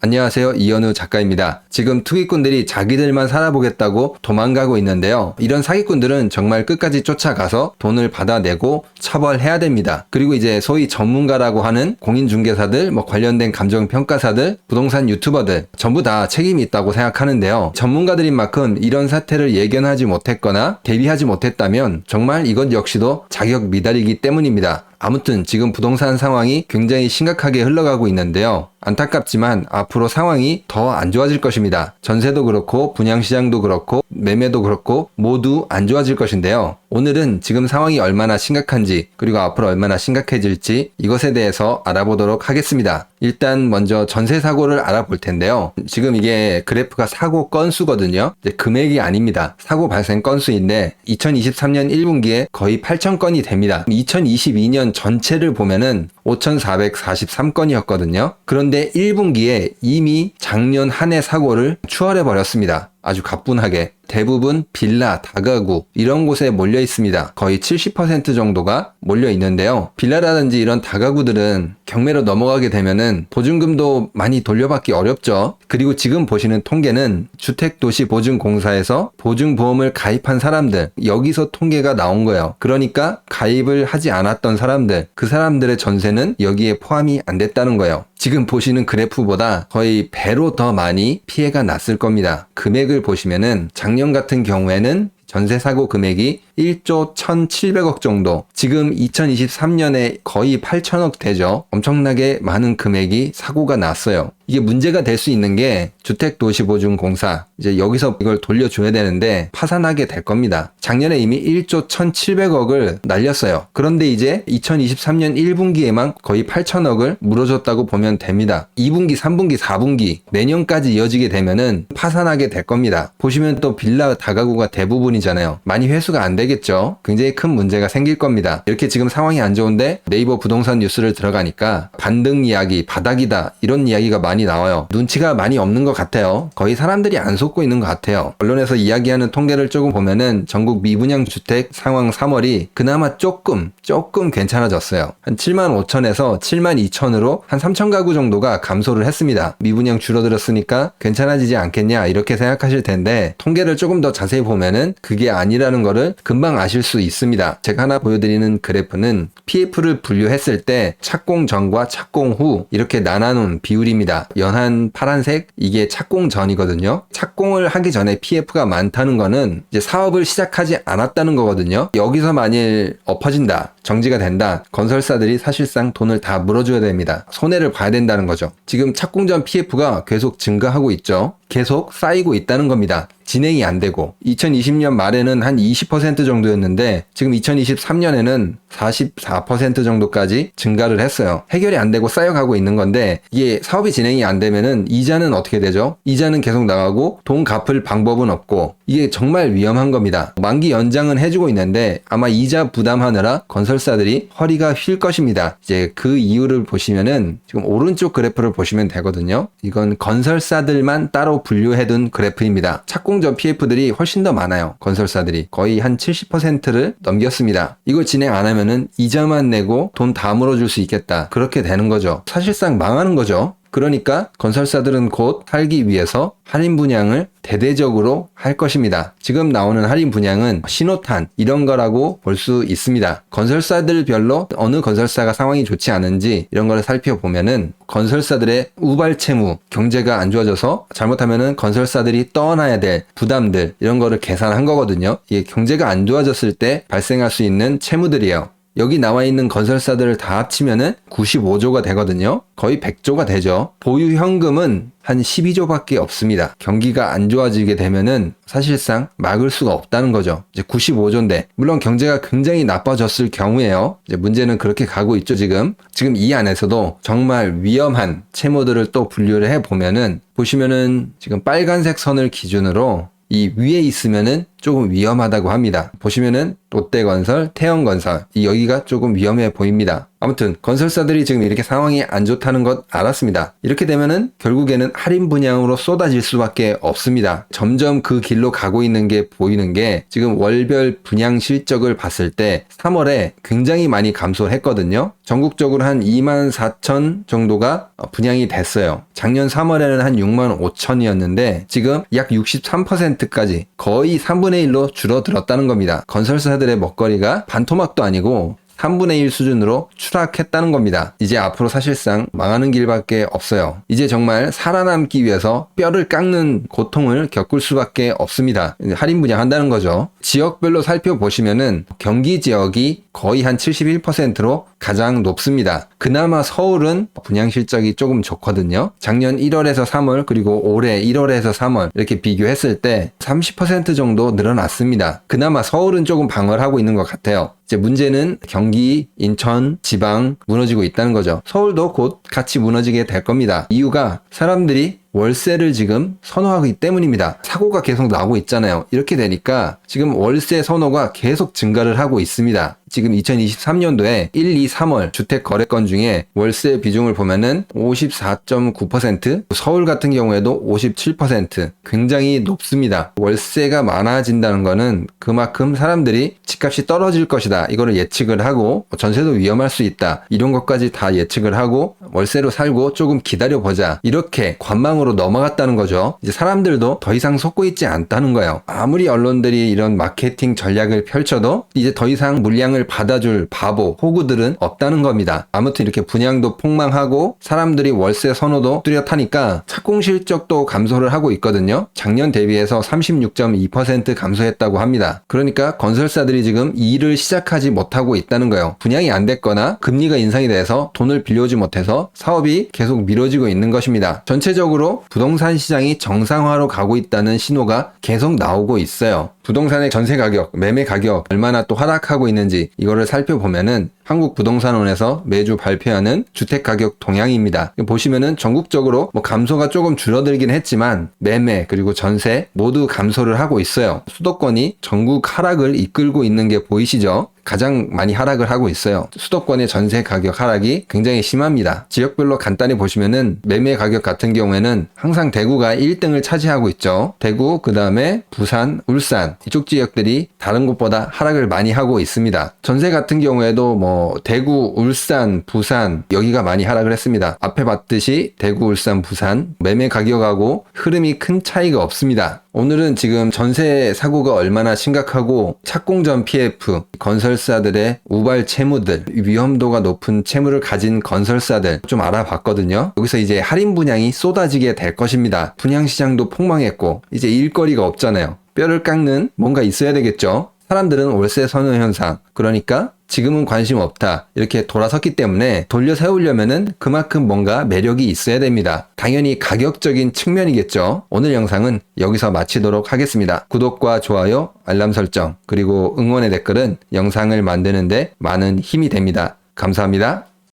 안녕하세요. 이현우 작가입니다. 지금 투기꾼들이 자기들만 살아보겠다고 도망가고 있는데요. 이런 사기꾼들은 정말 끝까지 쫓아가서 돈을 받아내고 처벌해야 됩니다. 그리고 이제 소위 전문가라고 하는 공인중개사들, 관련된 감정평가사들, 부동산 유튜버들 전부 다 책임이 있다고 생각하는데요. 전문가들인 만큼 이런 사태를 예견하지 못했거나 대비하지 못했다면 정말 이것 역시도 자격 미달이기 때문입니다. 아무튼 지금 부동산 상황이 굉장히 심각하게 흘러가고 있는데요. 안타깝지만 앞으로 상황이 더 안 좋아질 것입니다. 전세도 그렇고 분양시장도 그렇고 매매도 그렇고 모두 안 좋아질 것인데요. 오늘은 지금 상황이 얼마나 심각한지 그리고 앞으로 얼마나 심각해질지 이것에 대해서 알아보도록 하겠습니다. 일단 먼저 전세 사고를 알아볼 텐데요. 지금 이게 그래프가 사고 건수거든요. 이제 금액이 아닙니다. 사고 발생 건수인데 2023년 1분기에 거의 8,000건이 됩니다. 2022년 전체를 보면은 5,443건이었거든요. 그런데 1분기에 이미 작년 한 해 사고를 추월해 버렸습니다. 아주 가뿐하게. 대부분 빌라, 다가구 이런 곳에 몰려 있습니다. 거의 70% 정도가 몰려 있는데요. 빌라라든지 이런 다가구들은 경매로 넘어가게 되면은 보증금도 많이 돌려받기 어렵죠. 그리고 지금 보시는 통계는 주택도시보증공사에서 보증보험을 가입한 사람들, 여기서 통계가 나온 거예요. 그러니까 가입을 하지 않았던 사람들, 그 사람들의 전세는 여기에 포함이 안 됐다는 거예요. 지금 보시는 그래프보다 거의 배로 더 많이 피해가 났을 겁니다. 금액을 보시면은 작년 같은 경우에는 전세 사고 금액이 1조 1,700억 정도, 지금 2023년에 거의 8천억 되죠. 엄청나게 많은 금액이 사고가 났어요. 이게 문제가 될 수 있는 게 주택도시보증공사, 이제 여기서 이걸 돌려줘야 되는데 파산하게 될 겁니다. 작년에 이미 1조 1,700억을 날렸어요. 그런데 이제 2023년 1분기에만 거의 8천억을 물어줬다고 보면 됩니다. 2분기, 3분기, 4분기 내년까지 이어지게 되면은 파산하게 될 겁니다. 보시면 또 빌라 다가구가 대부분이잖아요. 많이 회수가 안 되겠죠. 굉장히 큰 문제가 생길 겁니다. 이렇게 지금 상황이 안 좋은데 네이버 부동산 뉴스를 들어가니까 반등 이야기, 바닥이다 이런 이야기가 많이 나와요. 눈치가 많이 없는 것 같아요. 거의 사람들이 안 속고 있는 것 같아요. 언론에서 이야기하는 통계를 조금 보면은 전국 미분양 주택 상황 3월이 그나마 조금 괜찮아졌어요. 한 75,000에서 72,000으로 한 3,000 가구 정도가 감소를 했습니다. 미분양 줄어들었으니까 괜찮아지지 않겠냐 이렇게 생각하실 텐데 통계를 조금 더 자세히 보면은 그게 아니라는 거를 금방 아실 수 있습니다. 제가 하나 보여드리는 그래프는 PF를 분류했을 때 착공 전과 착공 후 이렇게 나눠놓은 비율입니다. 연한 파란색 이게 착공 전이거든요. 착공을 하기 전에 PF가 많다는 거는 이제 사업을 시작하지 않았다는 거거든요. 여기서 만일 엎어진다, 정지가 된다, 건설사들이 사실상 돈을 다 물어줘야 됩니다. 손해를 봐야 된다는 거죠. 지금 착공 전 PF가 계속 증가하고 있죠. 계속 쌓이고 있다는 겁니다. 진행이 안 되고 2020년 말에는 한 20% 정도였는데 지금 2023년에는 44% 정도까지 증가를 했어요. 해결이 안 되고 쌓여가고 있는 건데 이게 사업이 진행이 안 되면은 이자는 어떻게 되죠? 이자는 계속 나가고 돈 갚을 방법은 없고 이게 정말 위험한 겁니다. 만기 연장은 해주고 있는데 아마 이자 부담하느라 건설사들이 허리가 휠 것입니다. 이제 그 이유를 보시면은 지금 오른쪽 그래프를 보시면 되거든요. 이건 건설사들만 따로 분류해둔 그래프입니다. 착공 전 PF들이 훨씬 더 많아요. 건설사들이 거의 한 70%를 넘겼습니다. 이걸 진행 안 하면은 이자만 내고 돈 다 물어줄 수 있겠다. 그렇게 되는 거죠. 사실상 망하는 거죠. 그러니까 건설사들은 곧 살기 위해서 할인 분양을 대대적으로 할 것입니다. 지금 나오는 할인 분양은 신호탄 이런 거라고 볼 수 있습니다. 건설사들별로 어느 건설사가 상황이 좋지 않은지 이런 거를 살펴보면은 건설사들의 우발 채무, 경제가 안 좋아져서 잘못하면은 건설사들이 떠안아야 될 부담들 이런 거를 계산한 거거든요. 이게 경제가 안 좋아졌을 때 발생할 수 있는 채무들이에요. 여기 나와 있는 건설사들을 다 합치면은 95조가 되거든요. 거의 100조가 되죠. 보유 현금은 한 12조밖에 없습니다. 경기가 안 좋아지게 되면은 사실상 막을 수가 없다는 거죠. 이제 95조인데 물론 경제가 굉장히 나빠졌을 경우에요. 이제 문제는 그렇게 가고 있죠, 지금. 지금 이 안에서도 정말 위험한 채무들을 또 분류를 해 보면은 보시면은 지금 빨간색 선을 기준으로 이 위에 있으면은 조금 위험하다고 합니다. 보시면은 롯데건설, 태영건설 여기가 조금 위험해 보입니다. 아무튼 건설사들이 지금 이렇게 상황이 안 좋다는 것 알았습니다. 이렇게 되면은 결국에는 할인 분양으로 쏟아질 수밖에 없습니다. 점점 그 길로 가고 있는 게 보이는 게 지금 월별 분양 실적을 봤을 때 3월에 굉장히 많이 감소했거든요. 전국적으로 한 24,000 정도가 분양이 됐어요. 작년 3월에는 한 65,000이었는데 지금 약 63%까지 거의 3분의 1로 줄어들었다는 겁니다. 건설사들의 먹거리가 반토막도 아니고 3분의 1 수준으로 추락했다는 겁니다. 이제 앞으로 사실상 망하는 길밖에 없어요. 이제 정말 살아남기 위해서 뼈를 깎는 고통을 겪을 수밖에 없습니다. 할인 분양한다는 거죠. 지역별로 살펴보시면은 경기 지역이 거의 한 71%로 가장 높습니다. 그나마 서울은 분양 실적이 조금 좋거든요. 작년 1월에서 3월 그리고 올해 1월에서 3월 이렇게 비교했을 때 30% 정도 늘어났습니다. 그나마 서울은 조금 방어를 하고 있는 것 같아요. 이제 문제는 경기, 인천, 지방 무너지고 있다는 거죠. 서울도 곧 같이 무너지게 될 겁니다. 이유가 사람들이 월세를 지금 선호하기 때문입니다. 사고가 계속 나오고 있잖아요. 이렇게 되니까 지금 월세 선호가 계속 증가를 하고 있습니다. 지금 2023년도에 1, 2, 3월 주택 거래건 중에 월세 비중을 보면은 54.9%, 서울 같은 경우에도 57%, 굉장히 높습니다. 월세가 많아진다는 거는 그만큼 사람들이 집값이 떨어질 것이다. 이거를 예측을 하고 전세도 위험할 수 있다. 이런 것까지 다 예측을 하고 월세로 살고 조금 기다려보자. 이렇게 관망으로 넘어갔다는 거죠. 이제 사람들도 더 이상 속고 있지 않다는 거예요. 아무리 언론들이 이런 마케팅 전략을 펼쳐도 이제 더 이상 물량을 받아줄 바보, 호구들은 없다는 겁니다. 아무튼 이렇게 분양도 폭망하고 사람들이 월세 선호도 뚜렷하니까 착공 실적도 감소를 하고 있거든요. 작년 대비해서 36.2% 감소했다고 합니다. 그러니까 건설사들이 지금 일을 시작하지 못하고 있다는 거예요. 분양이 안 됐거나 금리가 인상이 돼서 돈을 빌려오지 못해서 사업이 계속 미뤄지고 있는 것입니다. 전체적으로 부동산 시장이 정상화로 가고 있다는 신호가 계속 나오고 있어요. 부동산의 전세 가격, 매매 가격 얼마나 또 하락하고 있는지 이거를 살펴보면은 한국부동산원에서 매주 발표하는 주택가격 동향입니다. 보시면은 전국적으로 감소가 조금 줄어들긴 했지만 매매 그리고 전세 모두 감소를 하고 있어요. 수도권이 전국 하락을 이끌고 있는 게 보이시죠? 가장 많이 하락을 하고 있어요. 수도권의 전세 가격 하락이 굉장히 심합니다. 지역별로 간단히 보시면은 매매 가격 같은 경우에는 항상 대구가 1등을 차지하고 있죠. 대구, 그 다음에 부산, 울산 이쪽 지역들이 다른 곳보다 하락을 많이 하고 있습니다. 전세 같은 경우에도 대구, 울산, 부산 여기가 많이 하락을 했습니다. 앞에 봤듯이 대구, 울산, 부산 매매 가격하고 흐름이 큰 차이가 없습니다. 오늘은 지금 전세 사고가 얼마나 심각하고 착공전 PF, 건설사들의 우발 채무들, 위험도가 높은 채무를 가진 건설사들 좀 알아봤거든요. 여기서 이제 할인 분양이 쏟아지게 될 것입니다. 분양시장도 폭망했고 이제 일거리가 없잖아요. 뼈를 깎는 뭔가 있어야 되겠죠. 사람들은 월세 선호 현상, 그러니까 지금은 관심 없다 이렇게 돌아섰기 때문에 돌려 세우려면은 그만큼 뭔가 매력이 있어야 됩니다. 당연히 가격적인 측면이겠죠. 오늘 영상은 여기서 마치도록 하겠습니다. 구독과 좋아요, 알람 설정 그리고 응원의 댓글은 영상을 만드는데 많은 힘이 됩니다. 감사합니다.